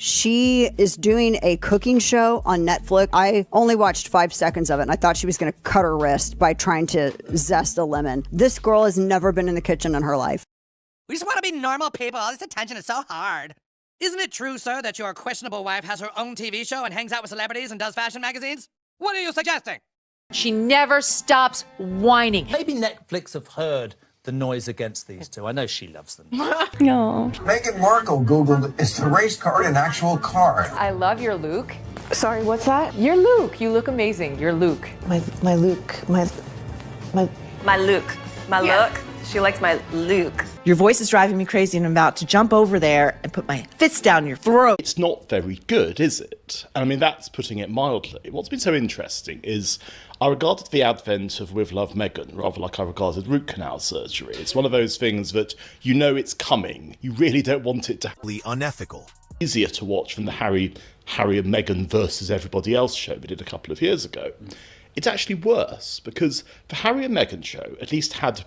She is doing a cooking show on Netflix. I only watched 5 seconds of it, and I thought she was going to cut her wrist by trying to zest a lemon. This girl has never been in the kitchen in her life. We just want to be normal people. All this attention is so hard. Isn't it true, sir, that your questionable wife has her own TV show and hangs out with celebrities and does fashion magazines? What are you suggesting? She never stops whining. Maybe Netflix have heard the noise against these two. I know she loves them. No. Meghan Markle Googled, is the race card an actual card? I love your Luke. Sorry, what's that? Your Luke. You look amazing. Your Luke. My Luke. My Luke. My look. She likes my Luke. Your voice is driving me crazy, and I'm about to jump over there and put my fist down your throat. It's not very good, is it? And I mean, that's putting it mildly. What's been so interesting is I regarded the advent of With Love Meghan rather like I regarded root canal surgery. It's one of those things that you know it's coming. You really don't want it to be unethical. Easier to watch than the Harry and Meghan versus everybody else show we did a couple of years ago. It's actually worse because the Harry and Meghan show at least had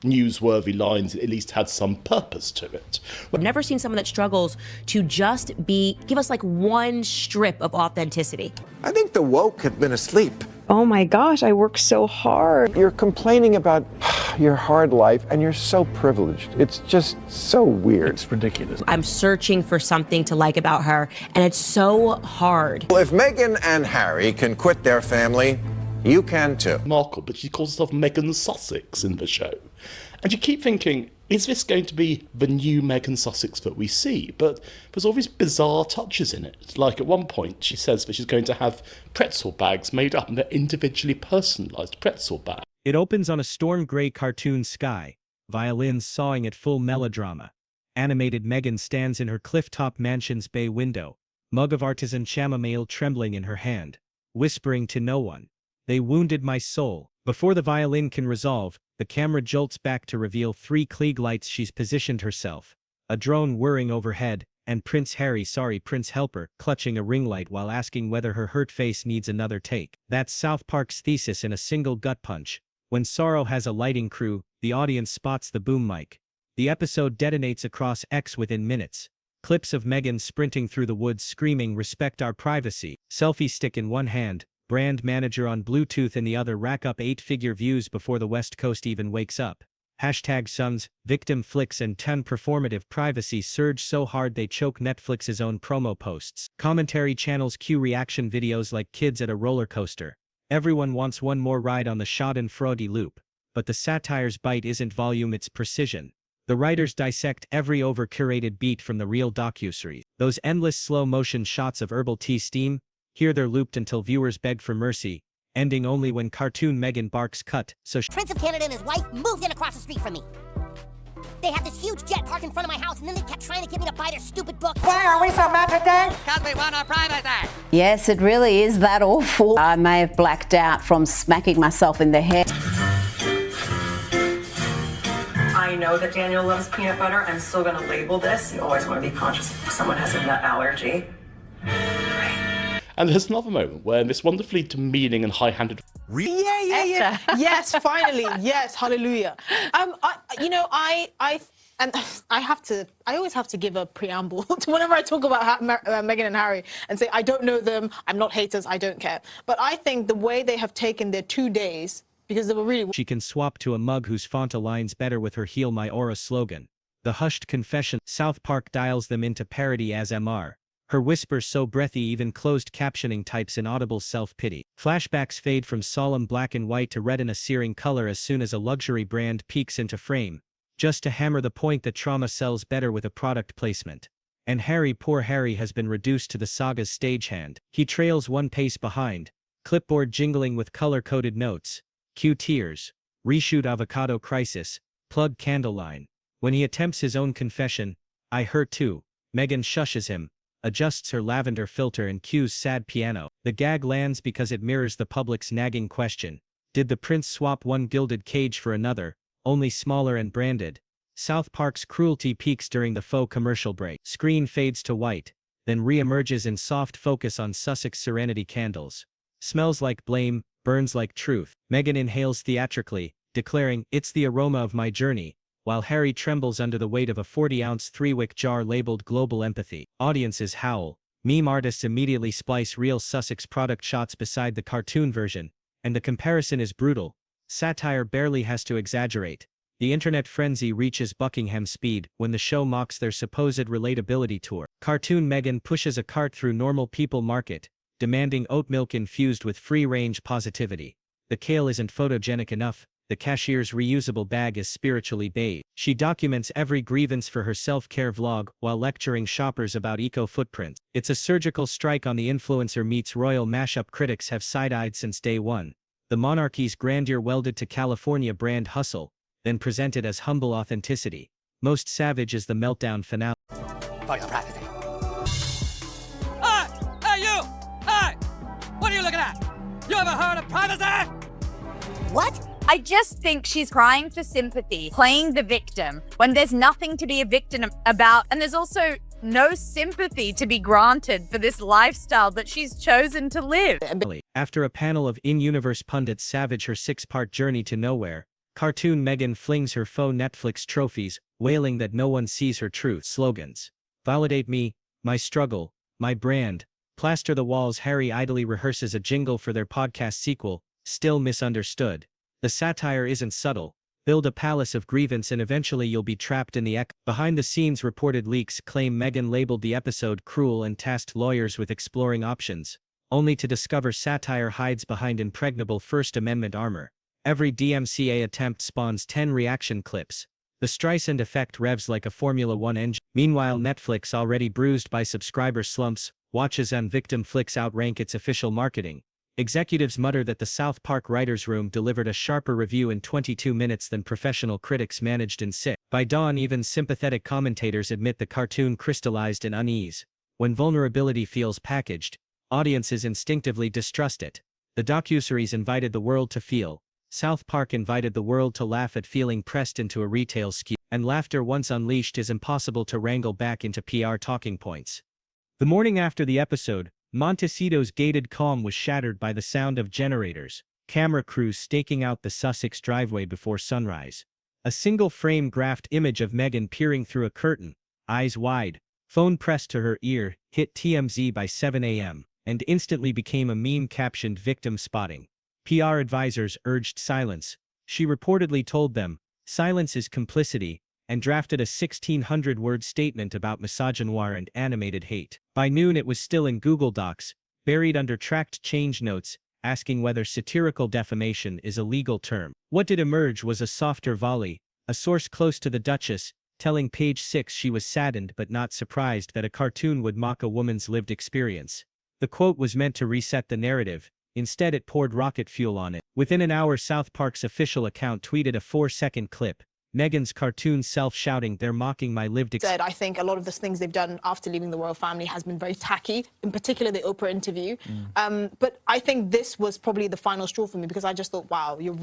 newsworthy lines, it at least had some purpose to it. I've never seen someone that struggles to just give us like one strip of authenticity. I think the woke have been asleep. Oh my gosh, I work so hard. You're complaining about your hard life, and you're so privileged. It's just so weird. It's ridiculous. I'm searching for something to like about her, and it's so hard. Well, if Meghan and Harry can quit their family, you can too. Markle, but she calls herself Meghan Sussex in the show. And you keep thinking, is this going to be the new Meghan Sussex that we see? But there's all these bizarre touches in it. Like at one point, she says that she's going to have pretzel bags made up, and they're individually personalised pretzel bags. It opens on a storm grey cartoon sky, violins sawing at full melodrama. Animated Meghan stands in her cliff-top mansion's bay window, mug of artisan chamomile trembling in her hand, whispering to no one. They wounded my soul. Before the violin can resolve, the camera jolts back to reveal 3 Klieg lights she's positioned herself, a drone whirring overhead, and Prince Helper, clutching a ring light while asking whether her hurt face needs another take. That's South Park's thesis in a single gut punch. When sorrow has a lighting crew, the audience spots the boom mic. The episode detonates across X within minutes. Clips of Meghan sprinting through the woods screaming "Respect our privacy," selfie stick in one hand, brand manager on Bluetooth in the other rack up 8-figure views before the West Coast even wakes up. #sons, victim flicks and 10 performative privacy surge so hard they choke Netflix's own promo posts. Commentary channels cue reaction videos like kids at a roller coaster. Everyone wants one more ride on the schadenfreude loop. But the satire's bite isn't volume, it's precision. The writers dissect every over-curated beat from the real docuseries. Those endless slow-motion shots of herbal tea steam, here they're looped until viewers beg for mercy, ending only when cartoon Meghan barks cut, so Prince of Canada and his wife moved in across the street from me. They had this huge jet parked in front of my house, and then they kept trying to get me to buy their stupid book. Why are we so mad today? Because we want our privacy. Yes, it really is that awful. I may have blacked out from smacking myself in the head. I know that Daniel loves peanut butter. I'm still going to label this. You always want to be conscious if someone has a nut allergy. And there's another moment where this wonderfully demeaning and high-handed... Yeah. Yes, finally. Yes, hallelujah. I always have to give a preamble to whenever I talk about Meghan and Harry and say, I don't know them, I'm not haters, I don't care. But I think the way they have taken their 2 days, because they were really... She can swap to a mug whose font aligns better with her Heal My Aura slogan. The hushed confession, South Park dials them into parody as MR. Her whispers so breathy even closed captioning types inaudible self-pity. Flashbacks fade from solemn black and white to retina-searing color as soon as a luxury brand peeks into frame, just to hammer the point that trauma sells better with a product placement. And Harry, poor Harry, has been reduced to the saga's stagehand. He trails one pace behind, clipboard jingling with color-coded notes. Cue tears. Reshoot avocado crisis. Plug candle line. When he attempts his own confession, I hurt too, Meghan shushes him, adjusts her lavender filter and cues sad piano. The gag lands because it mirrors the public's nagging question. Did the prince swap one gilded cage for another, only smaller and branded? South Park's cruelty peaks during the faux commercial break. Screen fades to white, then re-emerges in soft focus on Sussex Serenity candles. Smells like blame, burns like truth. Meghan inhales theatrically, declaring, "It's the aroma of my journey," while Harry trembles under the weight of a 40-ounce 3-wick jar labeled Global Empathy. Audiences howl. Meme artists immediately splice real Sussex product shots beside the cartoon version, and the comparison is brutal. Satire barely has to exaggerate. The internet frenzy reaches Buckingham speed when the show mocks their supposed relatability tour. Cartoon Meghan pushes a cart through normal people market, demanding oat milk infused with free-range positivity. The kale isn't photogenic enough. The cashier's reusable bag is spiritually beige. She documents every grievance for her self-care vlog while lecturing shoppers about eco-footprints. It's a surgical strike on the influencer meets royal mashup critics have side-eyed since day one. The monarchy's grandeur welded to California brand hustle, then presented as humble authenticity. Most savage is the meltdown finale. For your privacy. Hey, you! Hey! What are you looking at? You ever heard of privacy? What? I just think she's crying for sympathy, playing the victim, when there's nothing to be a victim about, and there's also no sympathy to be granted for this lifestyle that she's chosen to live. After a panel of in-universe pundits savage her 6-part journey to nowhere, cartoon Meghan flings her faux Netflix trophies, wailing that no one sees her truth slogans. Validate me, my struggle, my brand. Plaster the walls. Harry idly rehearses a jingle for their podcast sequel, Still Misunderstood. The satire isn't subtle. Build a palace of grievance and eventually you'll be trapped in the echo. Behind-the-scenes reported leaks claim Meghan labeled the episode cruel and tasked lawyers with exploring options, only to discover satire hides behind impregnable First Amendment armor. Every DMCA attempt spawns 10 reaction clips. The Streisand effect revs like a Formula One engine. Meanwhile, Netflix, already bruised by subscriber slumps, watches and victim flicks outrank its official marketing. Executives mutter that the South Park writers' room delivered a sharper review in 22 minutes than professional critics managed in 6. By dawn, even sympathetic commentators admit the cartoon crystallized in unease. When vulnerability feels packaged, audiences instinctively distrust it. The docuseries invited the world to feel. South Park invited the world to laugh at feeling pressed into a retail skew. And laughter once unleashed is impossible to wrangle back into PR talking points. The morning after the episode, Montecito's gated calm was shattered by the sound of generators, camera crews staking out the Sussex driveway before sunrise. A single-frame graphed image of Meghan peering through a curtain, eyes wide, phone pressed to her ear, hit TMZ by 7 a.m., and instantly became a meme captioned victim spotting. PR advisors urged silence. She reportedly told them, silence is complicity, and drafted a 1,600-word statement about misogynoir and animated hate. By noon it was still in Google Docs, buried under tracked change notes, asking whether satirical defamation is a legal term. What did emerge was a softer volley, a source close to the Duchess, telling Page 6 she was saddened but not surprised that a cartoon would mock a woman's lived experience. The quote was meant to reset the narrative. Instead it poured rocket fuel on it. Within an hour, South Park's official account tweeted a 4-second clip. Meghan's cartoon self shouting, "They're mocking my lived experience." I think a lot of the things they've done after leaving the royal family has been very tacky, in particular the Oprah interview. But I think this was probably the final straw for me because I just thought, wow, you're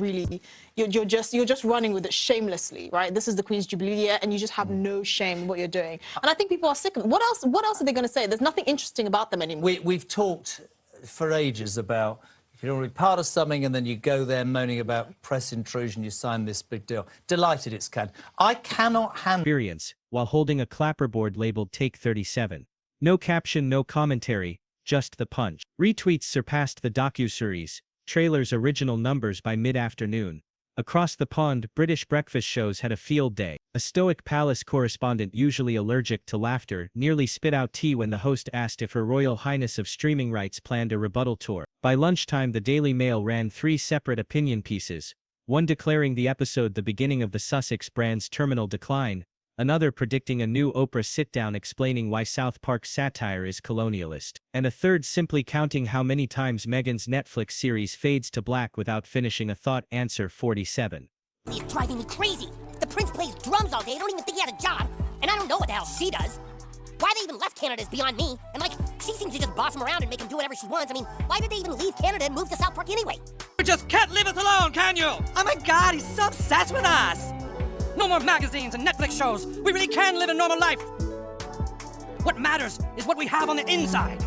just running with it shamelessly, right? This is the Queen's Jubilee year, and you just have no shame in what you're doing. And I think people are sick of it. What else are they going to say? There's nothing interesting about them anymore. We've talked for ages about, if you don't want to be part of something and then you go there moaning about press intrusion, you sign this big deal. Delighted it's canned. I cannot handle experience while holding a clapperboard labeled Take 37. No caption, no commentary, just the punch. Retweets surpassed the docuseries trailer's original numbers by mid-afternoon. Across the pond, British breakfast shows had a field day. A stoic palace correspondent, usually allergic to laughter, nearly spit out tea when the host asked if Her Royal Highness of Streaming Rights planned a rebuttal tour. By lunchtime, the Daily Mail ran 3 separate opinion pieces, one declaring the episode the beginning of the Sussex brand's terminal decline, another predicting a new Oprah sit-down explaining why South Park's satire is colonialist, and a third simply counting how many times Meghan's Netflix series fades to black without finishing a thought. Answer 47. He's driving me crazy. The prince plays drums all day. I don't even think he has a job. And I don't know what the hell she does. Why they even left Canada is beyond me. And she seems to just boss him around and make him do whatever she wants. I mean, why did they even leave Canada and move to South Park anyway? You just can't leave us alone, can you? Oh my God, he's so obsessed with us. No more magazines and Netflix shows. We really can live a normal life. What matters is what we have on the inside.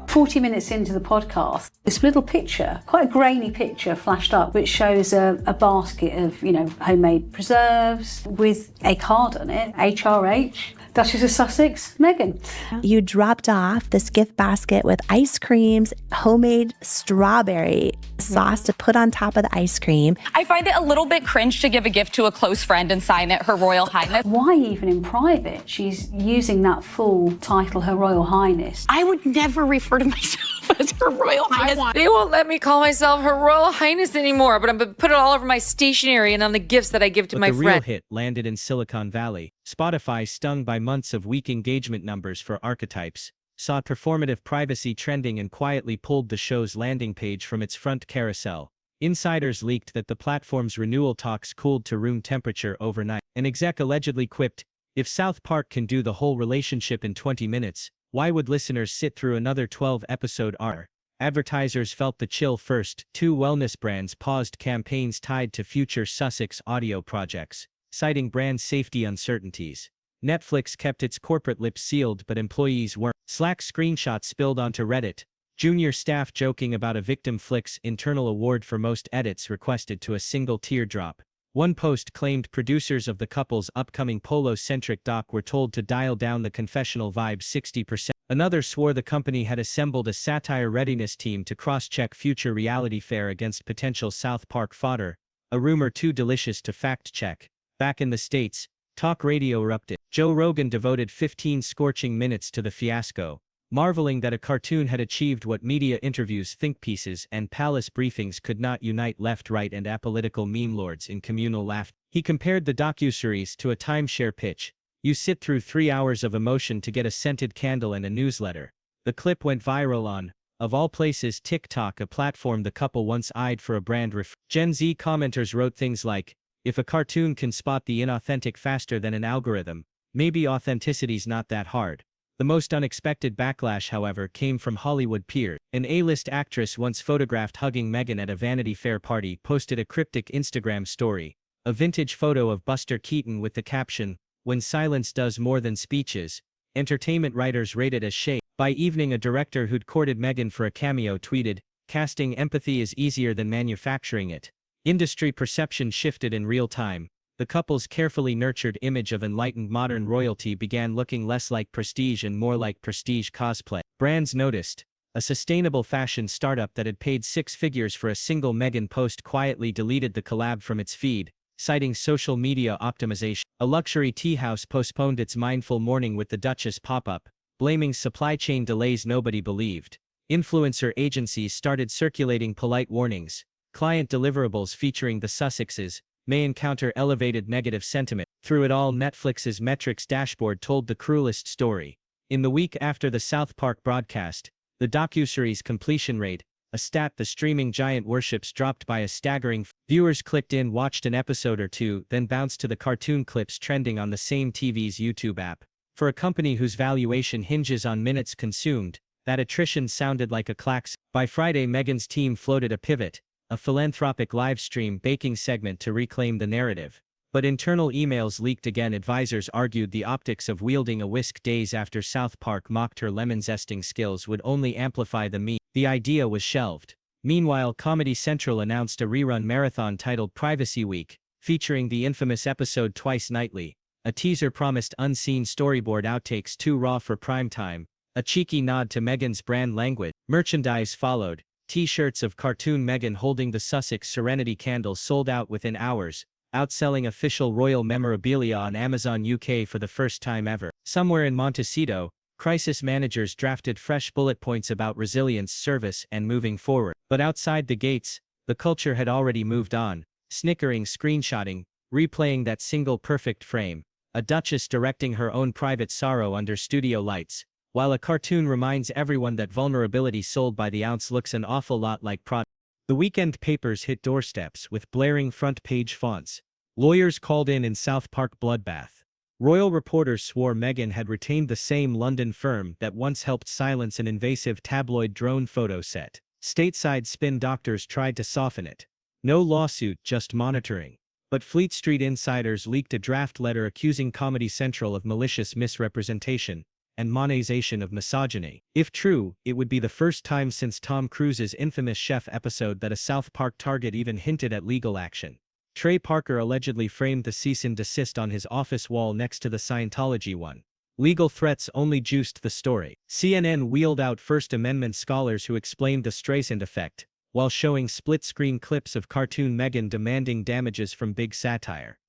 40 minutes into the podcast, This little picture, quite a grainy picture, flashed up, which shows a basket of, homemade preserves with a card on it, HRH, Duchess of Sussex, Meghan. You dropped off this gift basket with ice creams, homemade strawberry sauce to put on top of the ice cream. I find it a little bit cringe to give a gift to a close friend and sign it Her Royal Highness. Why even in private? She's using that full title, Her Royal Highness. I would never refer to myself as Her Royal Highness. They won't let me call myself Her Royal Highness anymore, but I'm going to put it all over my stationery and on the gifts that I give to my The real friends. hit landed in Silicon Valley. Spotify, stung by months of weak engagement numbers for archetypes, saw performative privacy trending and quietly pulled the show's landing page from its front carousel. Insiders leaked that the platform's renewal talks cooled to room temperature overnight. An exec allegedly quipped, "If South Park can do the whole relationship in 20 minutes, why would listeners sit through another 12-episode arc?" Advertisers felt the chill first. 2 wellness brands paused campaigns tied to future Sussex audio projects, citing brand safety uncertainties. Netflix kept its corporate lips sealed, but employees weren't. Slack screenshots spilled onto Reddit. Junior staff joking about a Victim Flicks internal award for most edits requested to a single teardrop. One post claimed producers of the couple's upcoming Polo-centric doc were told to dial down the confessional vibe 60%. Another swore the company had assembled a satire readiness team to cross-check future reality fare against potential South Park fodder, a rumor too delicious to fact-check. Back in the States, talk radio erupted. Joe Rogan devoted 15 scorching minutes to the fiasco, marveling that a cartoon had achieved what media interviews, think pieces, and palace briefings could not unite left, right, and apolitical meme lords in communal laughter. He compared the docuseries to a timeshare pitch. You sit through 3 hours of emotion to get a scented candle and a newsletter. The clip went viral on, of all places, TikTok, a platform the couple once eyed for a brand Gen Z commenters wrote things like, "If a cartoon can spot the inauthentic faster than an algorithm, maybe authenticity's not that hard." The most unexpected backlash, however, came from Hollywood peers. An A-list actress once photographed hugging Meghan at a Vanity Fair party posted a cryptic Instagram story, a vintage photo of Buster Keaton with the caption, "When silence does more than speeches." Entertainment writers rated as shade. By evening, a director who'd courted Meghan for a cameo tweeted, "Casting empathy is easier than manufacturing it." Industry perception shifted in real time. The couple's carefully nurtured image of enlightened modern royalty began looking less like prestige and more like prestige cosplay. Brands noticed. A sustainable fashion startup that had paid 6 figures for a single Meghan post quietly deleted the collab from its feed, citing social media optimization. A luxury tea house postponed its mindful morning with the Duchess pop-up, blaming supply chain delays nobody believed. Influencer agencies started circulating polite warnings. Client deliverables featuring the Sussexes may encounter elevated negative sentiment. Through it all, Netflix's metrics dashboard told the cruelest story. In the week after the South Park broadcast, the docuseries completion rate, a stat the streaming giant worships, dropped by a staggering. Viewers clicked in, watched an episode or two, then bounced to the cartoon clips trending on the same TV's YouTube app. For a company whose valuation hinges on minutes consumed, that attrition sounded like a klaxon. By Friday, Meghan's team floated a pivot, a philanthropic live-stream baking segment to reclaim the narrative. But internal emails leaked again. Advisors argued the optics of wielding a whisk days after South Park mocked her lemon zesting skills would only amplify the meme. The idea was shelved. Meanwhile, Comedy Central announced a rerun marathon titled Privacy Week, featuring the infamous episode twice nightly. A teaser promised unseen storyboard outtakes too raw for primetime, a cheeky nod to Meghan's brand language. Merchandise followed. T-shirts of cartoon Meghan holding the Sussex Serenity candle sold out within hours, outselling official royal memorabilia on Amazon UK for the first time ever. Somewhere in Montecito, crisis managers drafted fresh bullet points about resilience, service, and moving forward. But outside the gates, the culture had already moved on, snickering, screenshotting, replaying that single perfect frame, a duchess directing her own private sorrow under studio lights, while a cartoon reminds everyone that vulnerability sold by the ounce looks an awful lot like product. The weekend papers hit doorsteps with blaring front-page fonts. Lawyers called in South Park bloodbath. Royal reporters swore Meghan had retained the same London firm that once helped silence an invasive tabloid drone photo set. Stateside spin doctors tried to soften it. No lawsuit, just monitoring. But Fleet Street insiders leaked a draft letter accusing Comedy Central of malicious misrepresentation, and monetization of misogyny. If true, it would be the first time since Tom Cruise's infamous Chef episode that a South Park target even hinted at legal action. Trey Parker allegedly framed the cease and desist on his office wall next to the Scientology one. Legal threats only juiced the story. CNN wheeled out First Amendment scholars who explained the Streisand effect, while showing split-screen clips of cartoon Meghan demanding damages from big satire.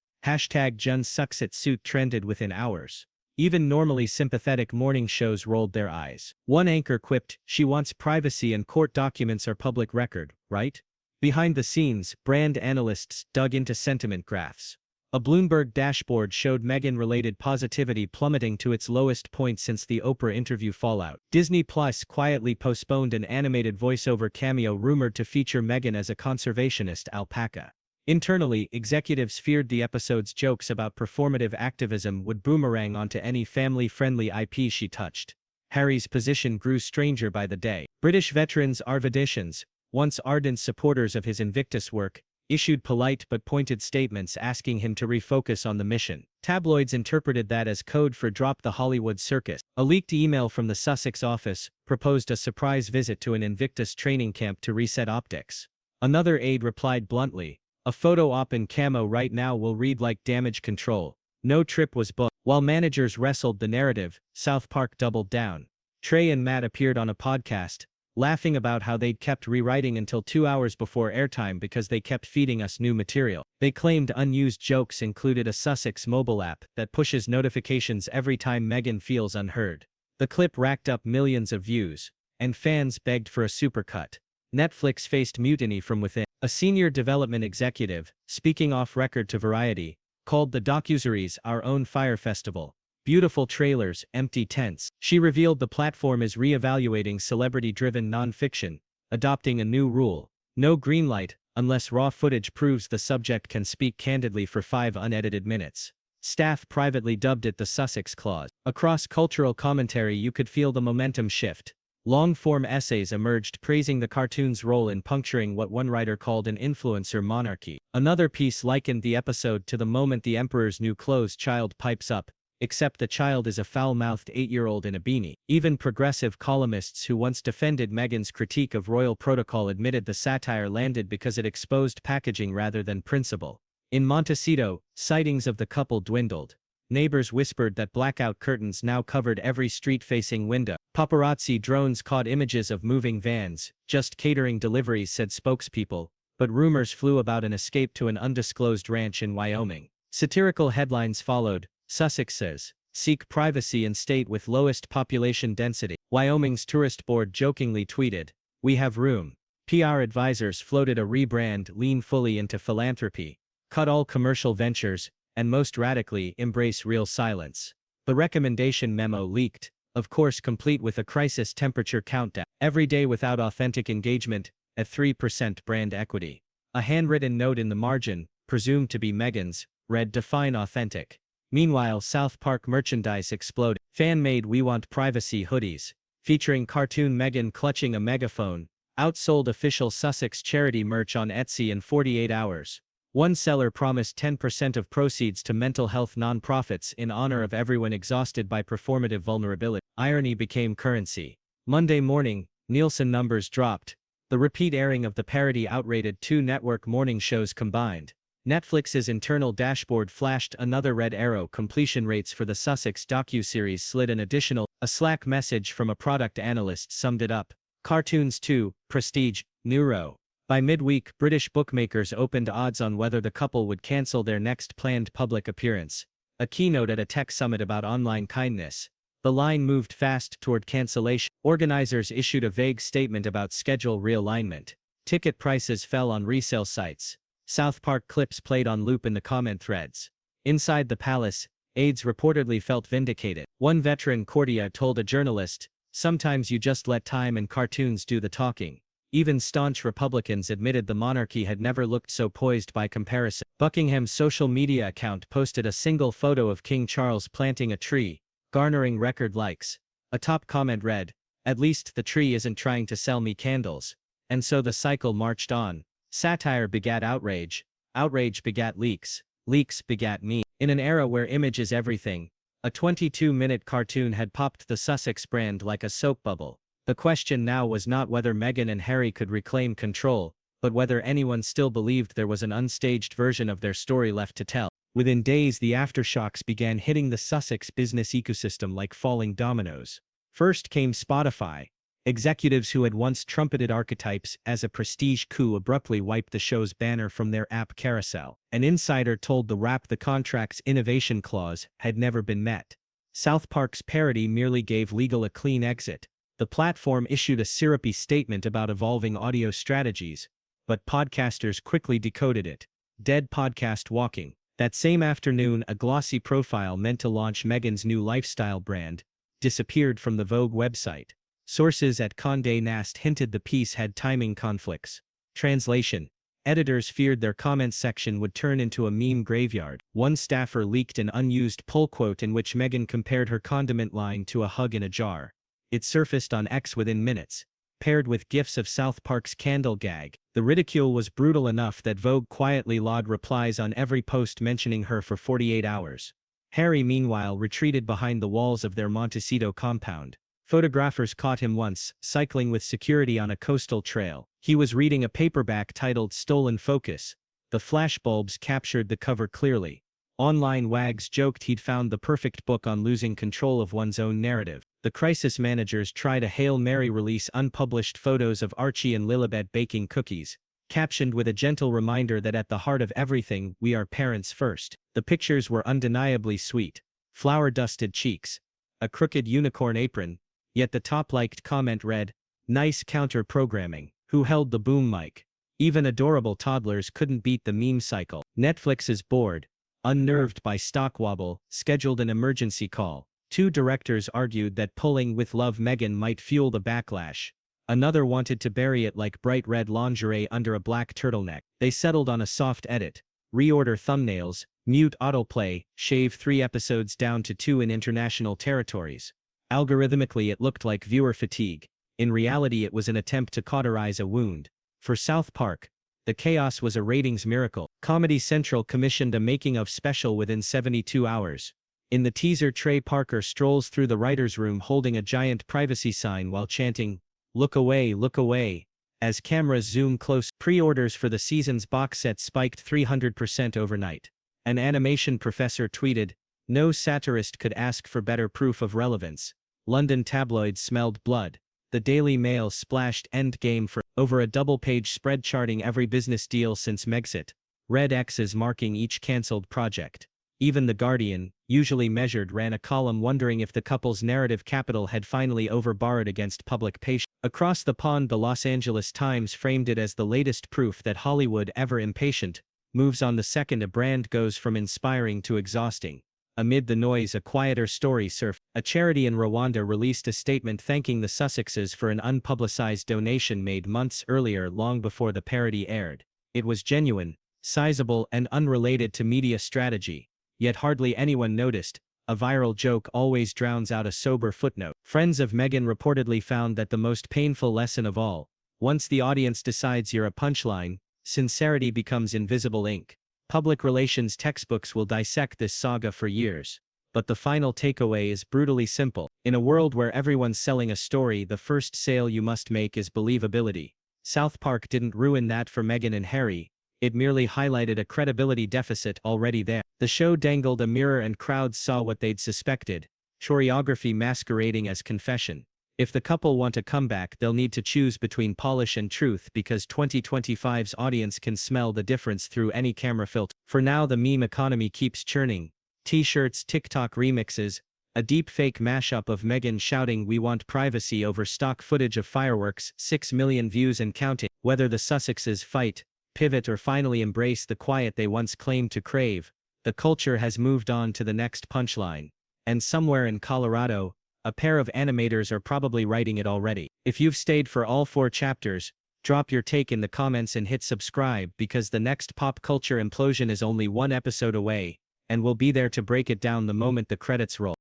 #Jun Sucks suit trended within hours. Even normally sympathetic morning shows rolled their eyes. One anchor quipped, "She wants privacy and court documents are public record, right?" Behind the scenes, brand analysts dug into sentiment graphs. A Bloomberg dashboard showed Meghan-related positivity plummeting to its lowest point since the Oprah interview fallout. Disney Plus quietly postponed an animated voiceover cameo rumored to feature Meghan as a conservationist alpaca. Internally, executives feared the episode's jokes about performative activism would boomerang onto any family-friendly IP she touched. Harry's position grew stranger by the day. British veterans Arvidicians, once ardent supporters of his Invictus work, issued polite but pointed statements asking him to refocus on the mission. Tabloids interpreted that as code for drop the Hollywood circus. A leaked email from the Sussex office proposed a surprise visit to an Invictus training camp to reset optics. Another aide replied bluntly, "A photo op in camo right now will read like damage control. No trip was booked." While managers wrestled the narrative, South Park doubled down. Trey and Matt appeared on a podcast, laughing about how they'd kept rewriting until 2 hours before airtime because they kept feeding us new material. They claimed unused jokes included a Sussex mobile app that pushes notifications every time Meghan feels unheard. The clip racked up millions of views, and fans begged for a supercut. Netflix faced mutiny from within. A senior development executive, speaking off record to Variety, called the docuseries our own Fire Festival. Beautiful trailers, empty tents. She revealed the platform is re-evaluating celebrity-driven non-fiction, adopting a new rule: no greenlight, unless raw footage proves the subject can speak candidly for 5 unedited minutes. Staff privately dubbed it the Sussex Clause. Across cultural commentary you could feel the momentum shift. Long-form essays emerged praising the cartoon's role in puncturing what one writer called an influencer monarchy. Another piece likened the episode to the moment the emperor's new clothes child pipes up, except the child is a foul-mouthed 8-year-old in a beanie. Even progressive columnists who once defended Meghan's critique of royal protocol admitted the satire landed because it exposed packaging rather than principle. In Montecito, sightings of the couple dwindled. Neighbors whispered that blackout curtains now covered every street-facing window. Paparazzi drones caught images of moving vans, just catering deliveries, said spokespeople, but rumors flew about an escape to an undisclosed ranch in Wyoming. Satirical headlines followed. Sussex says, "Seek privacy in state with lowest population density." Wyoming's tourist board jokingly tweeted, "We have room." PR advisors floated a rebrand: lean fully into philanthropy, cut all commercial ventures, and most radically, embrace real silence. The recommendation memo leaked, of course complete with a crisis temperature countdown. Every day without authentic engagement, at 3% brand equity. A handwritten note in the margin, presumed to be Meghan's, read "Define authentic." Meanwhile, South Park merchandise exploded. Fan-made "We Want Privacy" hoodies, featuring cartoon Meghan clutching a megaphone, outsold official Sussex charity merch on Etsy in 48 hours. One seller promised 10% of proceeds to mental health nonprofits in honor of everyone exhausted by performative vulnerability. Irony became currency. Monday morning, Nielsen numbers dropped. The repeat airing of the parody outrated 2 network morning shows combined. Netflix's internal dashboard flashed another red arrow. Completion rates for the Sussex docuseries slid an additional. A Slack message from a product analyst summed it up. Cartoons 2, Prestige, Neuro. By midweek, British bookmakers opened odds on whether the couple would cancel their next planned public appearance. A keynote at a tech summit about online kindness. The line moved fast toward cancellation. Organizers issued a vague statement about schedule realignment. Ticket prices fell on resale sites. South Park clips played on loop in the comment threads. Inside the palace, aides reportedly felt vindicated. One veteran courtier told a journalist, "Sometimes you just let time and cartoons do the talking." Even staunch Republicans admitted the monarchy had never looked so poised by comparison. Buckingham's social media account posted a single photo of King Charles planting a tree, garnering record likes. A top comment read, "At least the tree isn't trying to sell me candles." And so the cycle marched on. Satire begat outrage. Outrage begat leaks. Leaks begat meme. In an era where image is everything, A 22-minute cartoon had popped the Sussex brand like a soap bubble. The question now was not whether Meghan and Harry could reclaim control, but whether anyone still believed there was an unstaged version of their story left to tell. Within days, the aftershocks began hitting the Sussex business ecosystem like falling dominoes. First came Spotify. Executives who had once trumpeted archetypes as a prestige coup abruptly wiped the show's banner from their app carousel. An insider told The Wrap the contract's innovation clause had never been met. South Park's parody merely gave legal a clean exit. The platform issued a syrupy statement about evolving audio strategies, but podcasters quickly decoded it. Dead podcast walking. That same afternoon, a glossy profile meant to launch Meghan's new lifestyle brand disappeared from the Vogue website. Sources at Condé Nast hinted the piece had timing conflicts. Translation: editors feared their comments section would turn into a meme graveyard. One staffer leaked an unused pull quote in which Meghan compared her condiment line to a hug in a jar. It surfaced on X within minutes, paired with gifs of South Park's candle gag. The ridicule was brutal enough that Vogue quietly logged replies on every post mentioning her for 48 hours. Harry, meanwhile, retreated behind the walls of their Montecito compound. Photographers caught him once, cycling with security on a coastal trail. He was reading a paperback titled Stolen Focus. The flashbulbs captured the cover clearly. Online wags joked he'd found the perfect book on losing control of one's own narrative. The crisis managers tried a Hail Mary release unpublished photos of Archie and Lilibet baking cookies, captioned with a gentle reminder that at the heart of everything, we are parents first. The pictures were undeniably sweet. Flour-dusted cheeks. A crooked unicorn apron. Yet the top-liked comment read, "Nice counter-programming. Who held the boom mic?" Even adorable toddlers couldn't beat the meme cycle. Netflix is bored. Unnerved by stock wobble, scheduled an emergency call. Two directors argued that pulling With Love Meghan might fuel the backlash. Another wanted to bury it like bright red lingerie under a black turtleneck. They settled on a soft edit. Reorder thumbnails, mute autoplay, shave 3 episodes down to 2 in international territories. Algorithmically, it looked like viewer fatigue. In reality, it was an attempt to cauterize a wound. For South Park, the chaos was a ratings miracle. Comedy Central commissioned a making-of special within 72 hours. In the teaser, Trey Parker strolls through the writer's room holding a giant privacy sign while chanting, look away," as cameras zoom close. Pre-orders for the season's box set spiked 300% overnight. An animation professor tweeted, "No satirist could ask for better proof of relevance." London tabloids smelled blood. The Daily Mail splashed Endgame for over a double-page spread charting every business deal since Megxit. Red X's marking each cancelled project. Even The Guardian, usually measured, ran a column wondering if the couple's narrative capital had finally overborrowed against public patience. Across the pond, the Los Angeles Times framed it as the latest proof that Hollywood, ever impatient, moves on the second a brand goes from inspiring to exhausting. Amid the noise, a quieter story surfaced. A charity in Rwanda released a statement thanking the Sussexes for an unpublicized donation made months earlier, long before the parody aired. It was genuine, sizable, and unrelated to media strategy. Yet hardly anyone noticed. A viral joke always drowns out a sober footnote. Friends of Meghan reportedly found that the most painful lesson of all: once the audience decides you're a punchline, sincerity becomes invisible ink. Public relations textbooks will dissect this saga for years. But the final takeaway is brutally simple. In a world where everyone's selling a story, the first sale you must make is believability. South Park didn't ruin that for Meghan and Harry. It merely highlighted a credibility deficit already there. The show dangled a mirror and crowds saw what they'd suspected: choreography masquerading as confession. If the couple want a comeback, they'll need to choose between polish and truth, because 2025's audience can smell the difference through any camera filter. For now, the meme economy keeps churning. T-shirts, TikTok remixes, a deep-fake mashup of Meghan shouting "We want privacy" over stock footage of fireworks, 6 million views and counting. Whether the Sussexes fight, pivot, or finally embrace the quiet they once claimed to crave, the culture has moved on to the next punchline. And somewhere in Colorado, a pair of animators are probably writing it already. If you've stayed for all 4 chapters, drop your take in the comments and hit subscribe, because the next pop culture implosion is only 1 episode away, and we'll be there to break it down the moment the credits roll.